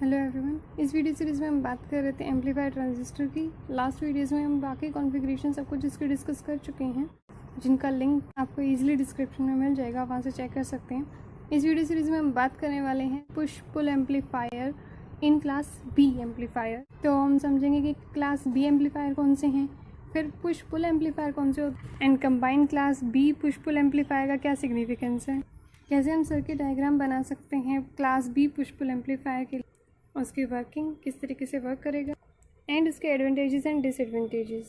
Hello everyone, इस video series में हम बात कर रहे थे एम्पलीफायर ट्रांजिस्टर की। लास्ट वीडियोस में हम बाकी कॉन्फ़िगरेशन सब कुछ इसके डिस्कस कर चुके हैं, जिनका लिंक आपको इजीली डिस्क्रिप्शन में मिल जाएगा, वहाँ से चेक कर सकते हैं। इस वीडियो सीरीज़ में हम बात करने वाले हैं push pull amplifier in class B amplifier. तो हम समझेंगे कि क्लास बी एम्पलीफायर कौन से हैं, फिर पुश पुल एम्पलीफायर कौन से होते हैं, and combined class B push pull amplifier का क्या सिग्निफिकेंस है, कैसे हम सर्किट डायग्राम बना सकते हैं class B push pull amplifier के, उसकी वर्किंग किस तरीके से वर्क करेगा, एंड उसके advantages and disadvantages.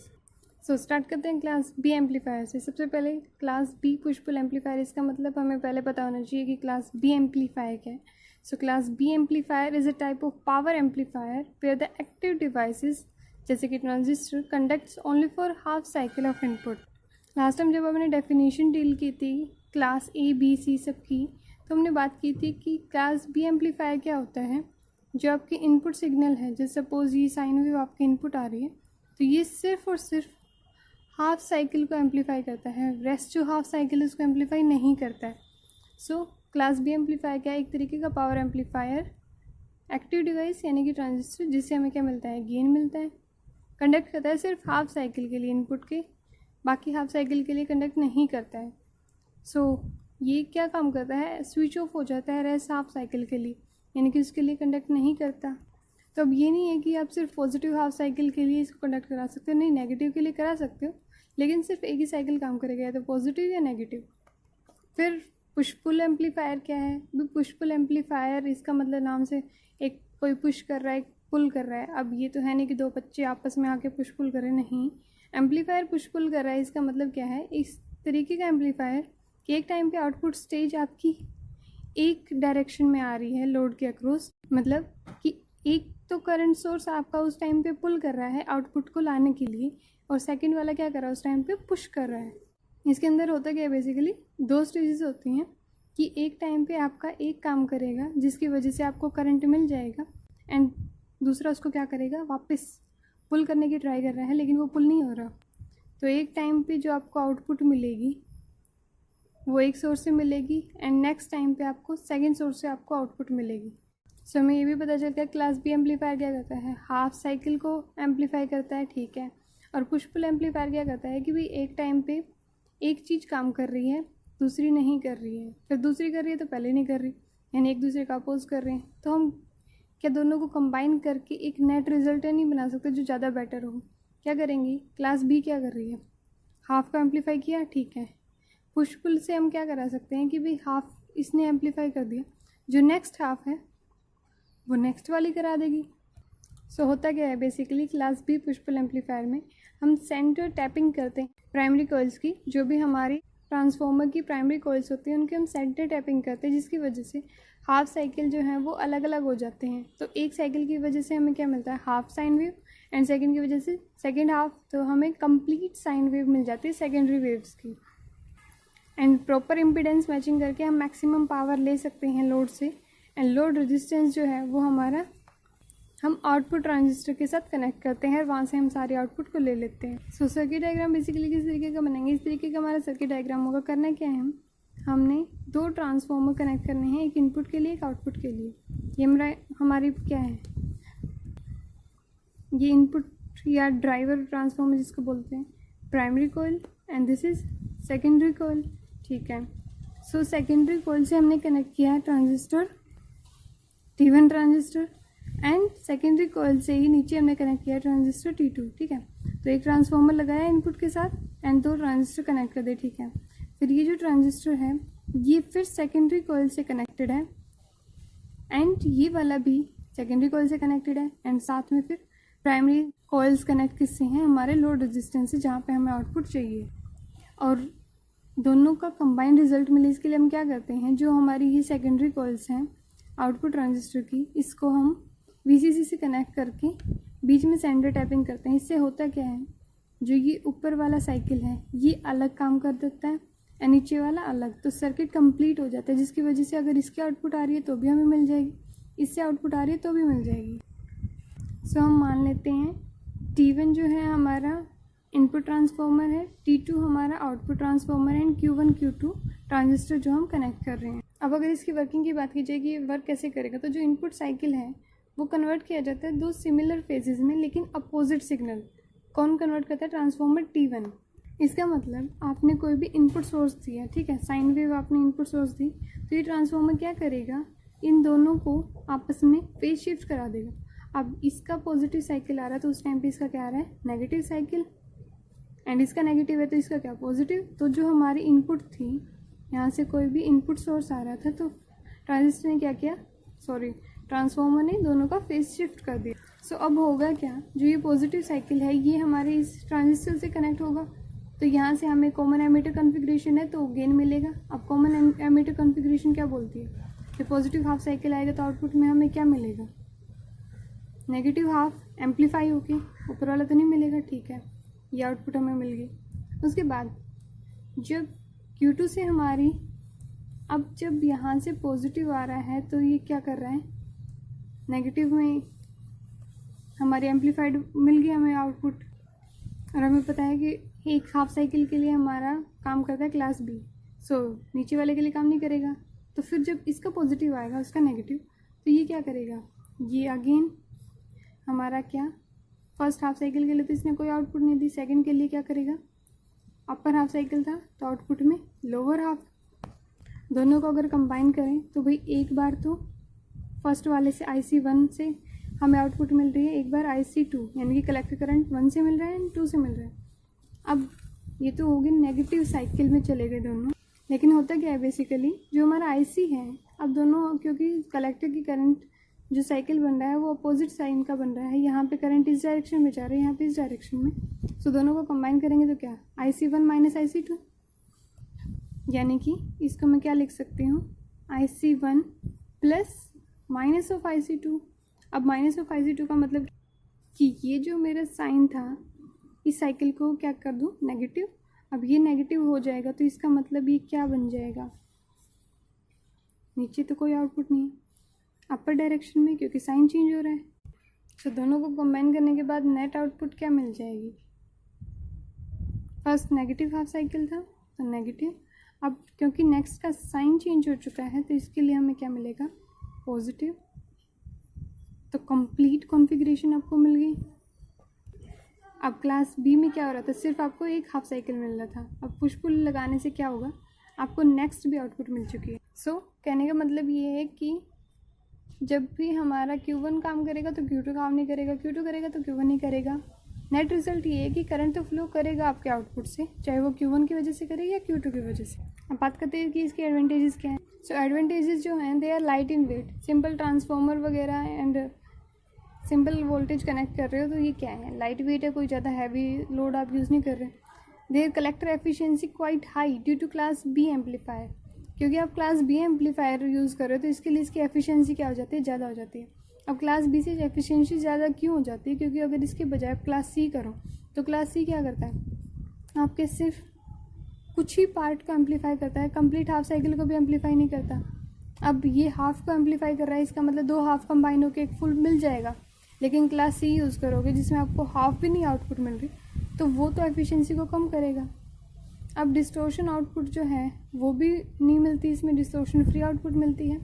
So start करते हैं क्लास बी एम्पलीफायर से। सबसे पहले class B push pull amplifier, इसका मतलब हमें पहले पता होना चाहिए कि क्लास बी एम्पलीफायर क्या है। So class B amplifier is a type of power amplifier where the active devices जैसे कि transistor conducts only for half cycle of input. Last time जब हमने डेफिनेशन डील की थी क्लास ए बी सी सब की, तो हमने बात की थी कि क्लास बी एम्पलीफायर क्या होता है। जो आपकी इनपुट सिग्नल है, जैसे सपोज ये साइन वेव आपकी इनपुट आ रही है, तो ये सिर्फ और सिर्फ हाफ साइकिल को एम्पलीफाई करता है, रेस्ट जो हाफ साइकिल है उसको एम्पलीफाई नहीं करता है। सो क्लास बी एम्पलीफायर क्या है, एक तरीके का पावर एम्पलीफायर एक्टिव डिवाइस यानी कि ट्रांजिस्टर, जिससे हमें क्या मिलता है, गेन मिलता है। कंडक्ट करता है सिर्फ हाफ साइकिल के लिए इनपुट के, बाकी हाफ साइकिल के लिए कंडक्ट नहीं करता है। सो ये क्या काम करता है, स्विच ऑफ हो जाता है रेस्ट हाफ साइकिल के लिए, यानी कि उसके लिए कंडक्ट नहीं करता। तो अब ये नहीं है कि आप सिर्फ पॉजिटिव हाफ साइकिल के लिए इसको कंडक्ट करा सकते हो, नहीं, नेगेटिव के लिए करा सकते हो, लेकिन सिर्फ एक ही साइकिल काम करेगा, या तो पॉजिटिव या नेगेटिव। फिर पुश पुल एम्पलीफायर क्या है, पुश पुल एम्पलीफायर इसका मतलब नाम से एक कोई पुश कर रहा है, एक पुल कर रहा है। अब ये तो है नहीं कि दो बच्चे आपस में आके पुश पुल करें, नहीं, एम्पलीफायर पुश पुल कर रहा है। इसका मतलब क्या है, इस तरीके का एम्पलीफायर कि एक टाइम पे आउटपुट स्टेज आपकी एक डायरेक्शन में आ रही है लोड के अक्रॉस, मतलब कि एक तो करंट सोर्स आपका उस टाइम पे पुल कर रहा है आउटपुट को लाने के लिए, और सेकंड वाला क्या कर रहा है, उस टाइम पे पुश कर रहा है। इसके अंदर होता क्या है, बेसिकली दो स्टेजेस होती हैं कि एक टाइम पे आपका एक काम करेगा जिसकी वजह से आपको करंट मिल जाएगा, एंड दूसरा उसको क्या करेगा, वापस पुल करने की ट्राई कर रहा है, लेकिन वो पुल नहीं हो रहा। तो एक टाइम पे जो आपको आउटपुट मिलेगी वो एक सोर्स से मिलेगी, एंड नेक्स्ट टाइम पे आपको सेकंड सोर्स से आपको आउटपुट मिलेगी। सो हमें ये भी पता चलता है क्लास बी एम्पलीफायर क्या करता है, हाफ साइकिल को एम्पलीफाई करता है, ठीक है। और पुश पुल एम्पलीफायर क्या करता है कि भाई एक टाइम पे एक चीज़ काम कर रही है, दूसरी नहीं कर रही है, फिर दूसरी कर रही है तो पहले नहीं कर रही, यानी एक दूसरे का अपोज कर रहे हैं। तो हम क्या दोनों को कंबाइन करके एक नेट रिजल्ट नहीं बना सकते जो ज़्यादा बेटर हो। क्या करेंगे, क्लास बी क्या कर रही है, हाफ को एम्पलीफाई किया, ठीक है। पुश पुल से हम क्या करा सकते हैं कि भाई हाफ इसने एम्पलीफाई कर दिया, जो नेक्स्ट हाफ है वो नेक्स्ट वाली करा देगी। सो होता क्या है, basically class B push pull amplifier में हम सेंटर टैपिंग करते हैं प्राइमरी कॉइल्स की, जो भी हमारी ट्रांसफार्मर की प्राइमरी कॉइल्स होती हैं उनके हम सेंटर टैपिंग करते हैं, जिसकी वजह से हाफ साइकिल जो है वो अलग अलग हो जाते हैं। तो एक साइकिल की वजह से हमें क्या मिलता है, half sine wave, and second की वजह से सेकेंड हाफ, तो हमें कंप्लीट साइन वेव मिल जाती है सेकेंडरी वेव्स की। एंड प्रॉपर इम्पीडेंस मैचिंग करके हम मैक्सिमम पावर ले सकते हैं लोड से, एंड लोड रेजिस्टेंस जो है वो हमारा हम आउटपुट ट्रांजिस्टर के साथ कनेक्ट करते हैं, और वहाँ से हम सारे आउटपुट को ले लेते हैं। सो सर्किट डायग्राम बेसिकली किस तरीके का बनाएंगे, इस तरीके का हमारा सर्किट डायग्राम होगा। करना क्या है, हमने दो ट्रांसफार्मर कनेक्ट करने हैं, एक इनपुट के लिए एक आउटपुट के लिए। ये हमारी क्या है, ये इनपुट या ड्राइवर ट्रांसफार्मर जिसको बोलते हैं, primary coil, and this is secondary coil, ठीक है। सो सेकेंडरी कॉइल से हमने कनेक्ट किया है transistor T1 transistor, and secondary coil से ही नीचे हमने कनेक्ट किया है ट्रांजिस्टर T2, ठीक है। तो एक ट्रांसफार्मर लगाया इनपुट के साथ, एंड दो ट्रांजिस्टर कनेक्ट कर दे, ठीक है। फिर ये जो ट्रांजिस्टर है ये फिर सेकेंडरी कॉइल से कनेक्टेड है, एंड ये वाला भी सेकेंडरी कॉइल से कनेक्टेड है, एंड साथ में फिर प्राइमरी कॉइल्स कनेक्ट किससे हैं, हमारे लोड रेजिस्टेंस से, जहाँ पे हमें आउटपुट चाहिए। और दोनों का कंबाइंड रिजल्ट मिले, इसके लिए हम क्या करते हैं, जो हमारी ये सेकेंडरी कॉइल्स हैं आउटपुट ट्रांजिस्टर की, इसको हम VCC से कनेक्ट करके बीच में सेंटर टैपिंग करते हैं। इससे होता क्या है, जो ये ऊपर वाला साइकिल है ये अलग काम कर देता है, और नीचे वाला अलग, तो सर्किट कंप्लीट हो जाता है, जिसकी वजह से अगर इसकी आउटपुट आ रही है तो भी हमें मिल जाएगी, इससे आउटपुट आ रही है तो भी मिल जाएगी। सो हम मान लेते हैं T1 जो है हमारा इनपुट ट्रांसफार्मर है, T2 हमारा आउटपुट ट्रांसफार्मर है, एंड Q1 Q2 ट्रांजिस्टर जो हम कनेक्ट कर रहे हैं। अब अगर इसकी वर्किंग की बात की जाए कि ये वर्क कैसे करेगा, तो जो इनपुट साइकिल है वो कन्वर्ट किया जाता है दो सिमिलर फेजेस में लेकिन अपोजिट सिग्नल। कौन कन्वर्ट करता है? Transformer T1। इसका मतलब आपने कोई भी इनपुट सोर्स दिया, ठीक है, साइन वेव आपने इनपुट सोर्स दी, तो ये ट्रांसफॉर्मर क्या करेगा, इन दोनों को आपस में फेज शिफ्ट करा देगा। अब इसका पॉजिटिव साइकिल आ रहा है तो उस टाइम पे इसका क्या आ रहा है? Negative cycle. एंड इसका नेगेटिव है तो इसका क्या? पॉजिटिव। तो जो हमारी इनपुट थी, यहाँ से कोई भी इनपुट सोर्स आ रहा था तो ट्रांजिस्टर ने क्या किया, ट्रांसफॉर्मर ने दोनों का फेज शिफ्ट कर दिया। सो अब होगा क्या, जो ये पॉजिटिव साइकिल है ये हमारे इस ट्रांजिस्टर से कनेक्ट होगा, तो यहाँ से हमें कॉमन एमीटर कॉन्फ़िगरेशन है तो गेन मिलेगा। अब कॉमन एमीटर कॉन्फ़िगरेशन क्या बोलती है, जब पॉजिटिव हाफ साइकिल आएगा तो आउटपुट में हमें क्या मिलेगा? नेगेटिव हाफ एम्पलीफाई होके, ऊपर वाला तो नहीं मिलेगा, ठीक है, ये आउटपुट हमें मिल गई। उसके बाद जब Q2 से हमारी, अब जब यहाँ से पॉजिटिव आ रहा है तो ये क्या कर रहा है, नेगेटिव में हमारी एम्पलीफाइड मिल गया हमें आउटपुट। और हमें पता है कि एक हाफ साइकिल के लिए हमारा काम करता है क्लास B, सो नीचे वाले के लिए काम नहीं करेगा। तो फिर जब इसका पॉजिटिव आएगा उसका नेगेटिव, तो ये क्या करेगा, ये अगेन हमारा क्या, फर्स्ट हाफ साइकिल के लिए तो इसने कोई आउटपुट नहीं दी, सेकंड के लिए क्या करेगा, अपर हाफ साइकिल था तो आउटपुट में लोअर हाफ। दोनों को अगर कंबाइन करें तो भाई एक बार तो फर्स्ट वाले से IC1 से हमें आउटपुट मिल रही है, एक बार IC2 यानी कि कलेक्टर करंट 1 से मिल रहा है एंड 2 से मिल रहा है। अब ये तो होगी नेगेटिव साइकिल में चले गए दोनों, लेकिन होता क्या है बेसिकली, जो हमारा IC है, अब दोनों क्योंकि कलेक्टर की करंट जो साइकिल बन रहा है वो अपोजिट साइन का बन रहा है, यहाँ पे करंट इस डायरेक्शन में जा रहा है, यहाँ पे इस डायरेक्शन में, सो दोनों को कंबाइन करेंगे तो क्या, IC1 माइनस IC2, यानी कि इसको मैं क्या लिख सकती हूँ, IC1 plus minus of IC2। अब माइनस ऑफ IC2 का मतलब कि ये जो मेरा साइन था इस साइकिल को क्या कर दूँ, नेगेटिव। अब ये नेगेटिव हो जाएगा तो इसका मतलब ये क्या बन जाएगा, नीचे तो कोई आउटपुट नहीं, अपर डायरेक्शन में क्योंकि साइन चेंज हो रहा है। तो दोनों को कंबाइन करने के बाद नेट आउटपुट क्या मिल जाएगी, फर्स्ट नेगेटिव हाफ साइकिल था तो नेगेटिव, अब क्योंकि नेक्स्ट का साइन चेंज हो चुका है तो इसके लिए हमें क्या मिलेगा, पॉजिटिव। तो कंप्लीट कॉन्फ़िगरेशन आपको मिल गई। अब क्लास B में क्या हो रहा था, सिर्फ आपको एक हाफ साइकिल मिल रहा था, अब पुश पुल लगाने से क्या होगा, आपको नेक्स्ट भी आउटपुट मिल चुकी है। सो कहने का मतलब ये है कि जब भी हमारा Q1 काम करेगा तो Q2 काम नहीं करेगा, Q2 करेगा तो Q1 नहीं करेगा। नेट रिजल्ट ये है कि करंट तो फ्लो करेगा आपके आउटपुट से, चाहे वो Q1 की वजह से करे या Q2 की वजह से। अब बात करते हैं कि इसके एडवांटेजेस क्या हैं। सो एडवांटेजेस जो हैं they are light in weight, simple transformer वगैरह एंड सिंपल वोल्टेज कनेक्ट कर रहे हो तो ये क्या है, लाइट वेट है, कोई ज़्यादा हैवी लोड आप यूज़ नहीं कर रहे। Their collector efficiency quite high due to class B amplifier, क्योंकि आप क्लास B एम्पलीफायर यूज़ कर रहे हो तो इसके लिए इसकी एफिशिएंसी क्या हो जाती है, ज़्यादा हो जाती है। अब क्लास B से एफिशिएंसी ज़्यादा क्यों हो जाती है, क्योंकि अगर इसके बजाय आप क्लास C करो तो क्लास C क्या करता है, आपके सिर्फ कुछ ही पार्ट को एम्पलीफाई करता है, कंप्लीट हाफ साइकिल को भी एम्पलीफाई नहीं करता। अब ये हाफ को एम्पलीफाई कर रहा है, इसका मतलब दो हाफ कंबाइन होकर एक फुल मिल जाएगा। लेकिन क्लास C यूज़ करोगे जिसमें आपको हाफ भी नहीं आउटपुट मिल रही, तो वो तो एफिशिएंसी को कम करेगा। अब डिस्टोर्शन आउटपुट जो है वो भी नहीं मिलती, इसमें डिस्टोर्शन फ्री आउटपुट मिलती है,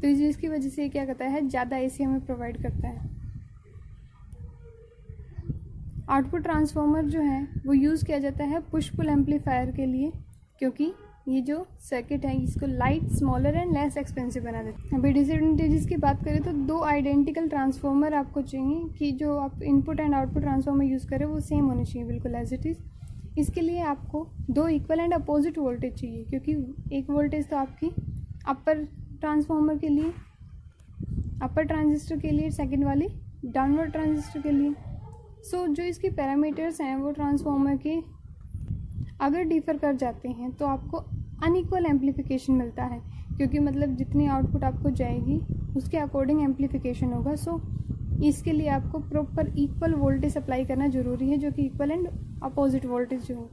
तो इस चीज़ की वजह से क्या करता है, ज़्यादा AC हमें प्रोवाइड करता है। आउटपुट ट्रांसफार्मर जो है वो यूज़ किया जाता है पुश पुल एम्पलीफायर के लिए, क्योंकि ये जो सर्किट है इसको light, smaller and less expensive बना देते हैं। अभी डिसएडवांटेजेस की बात करें तो दो आइडेंटिकल ट्रांसफार्मर आपको चाहिए कि जो आप input and output transformer use करें वो सेम होने चाहिए बिल्कुल एज इट इज़। इसके लिए आपको दो इक्वल एंड अपोजिट वोल्टेज चाहिए, क्योंकि एक वोल्टेज तो आपकी अपर ट्रांसफार्मर के लिए, अपर ट्रांजिस्टर के लिए, सेकेंड वाली डाउनवर्ड ट्रांजिस्टर के लिए। सो जो इसके पैरामीटर्स हैं वो ट्रांसफार्मर के अगर डिफ़र कर जाते हैं तो आपको अनइक्वल एम्पलीफिकेशन मिलता है, क्योंकि मतलब जितनी आउटपुट आपको जाएगी उसके अकॉर्डिंग एम्पलीफिकेशन होगा। सो इसके लिए आपको प्रॉपर इक्वल वोल्टेज अप्लाई करना ज़रूरी है, जो कि इक्वल एंड अपोजिट वोल्टेज जो हो,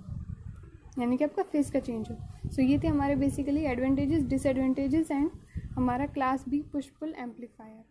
यानी कि आपका फेस का चेंज हो। सो ये थे हमारे बेसिकली एडवांटेजेस, डिसएडवांटेजेस एंड हमारा class B push pull amplifier.